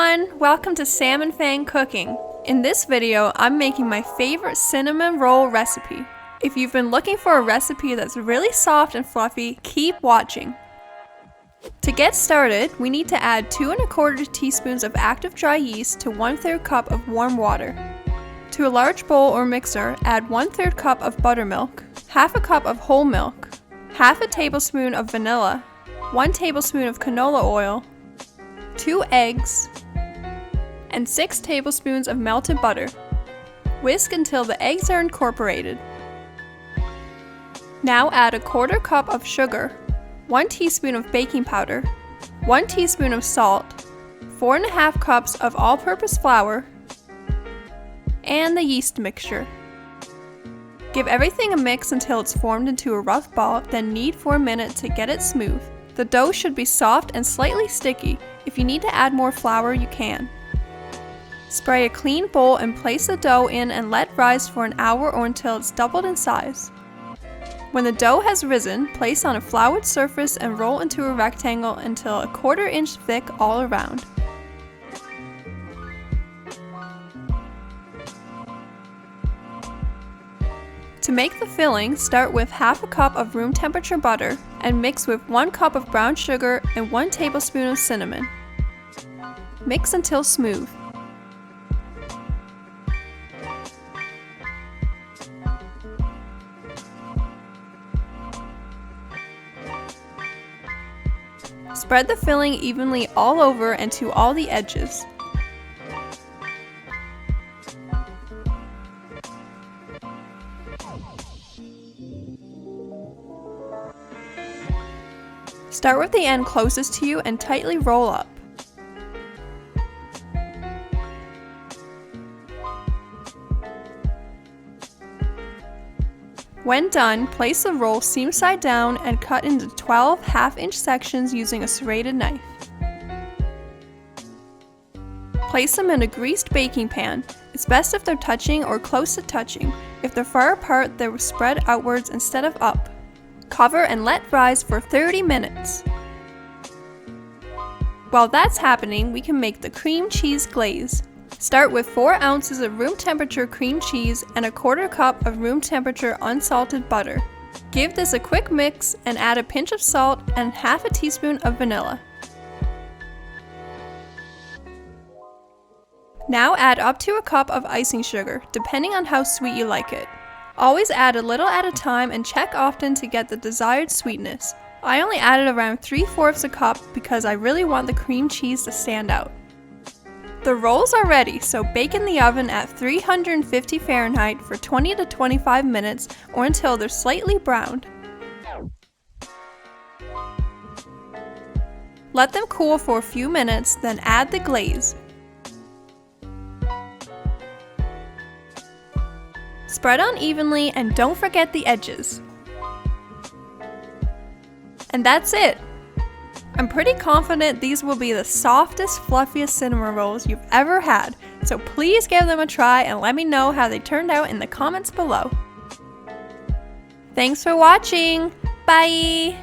everyone! Welcome to Sam and Feng Cooking. In this video, I'm making my favorite cinnamon roll recipe. If you've been looking for a recipe that's really soft and fluffy, keep watching. To get started, we need to add 2 1/4 teaspoons of active dry yeast to 1/3 cup of warm water. To a large bowl or mixer, add 1/3 cup of buttermilk, half a cup of whole milk, half a tablespoon of vanilla, 1 tablespoon of canola oil, 2 eggs, and 6 tablespoons of melted butter. Whisk until the eggs are incorporated. Now add a 1/4 cup of sugar, 1 teaspoon of baking powder, 1 teaspoon of salt, 4 1/2 cups of all-purpose flour, and the yeast mixture. Give everything a mix until it's formed into a rough ball, then knead for a minute to get it smooth. The dough should be soft and slightly sticky. If you need to add more flour, you can. Spray a clean bowl and place the dough in and let rise for an hour or until it's doubled in size. When the dough has risen, place on a floured surface and roll into a rectangle until 1/4 inch thick all around. To make the filling, start with half a cup of room temperature butter and mix with 1 cup of brown sugar and 1 tablespoon of cinnamon. Mix until smooth. Spread the filling evenly all over and to all the edges. Start with the end closest to you and tightly roll up. When done, place the roll seam side down and cut into 12 1/2-inch sections using a serrated knife. Place them in a greased baking pan. It's best if they're touching or close to touching. If they're far apart, they will spread outwards instead of up. Cover and let rise for 30 minutes. While that's happening, we can make the cream cheese glaze. Start with 4 ounces of room temperature cream cheese and a 1/4 cup of room temperature unsalted butter. Give this a quick mix and add a pinch of salt and half a teaspoon of vanilla. Now add up to a cup of icing sugar, depending on how sweet you like it. Always add a little at a time and check often to get the desired sweetness. I only added around 3/4 a cup because I really want the cream cheese to stand out. The rolls are ready, so bake in the oven at 350 Fahrenheit for 20 to 25 minutes or until they're slightly browned. Let them cool for a few minutes, then add the glaze. Spread on evenly and don't forget the edges. And that's it! I'm pretty confident these will be the softest, fluffiest cinnamon rolls you've ever had, so please give them a try and let me know how they turned out in the comments below. Thanks for watching! Bye!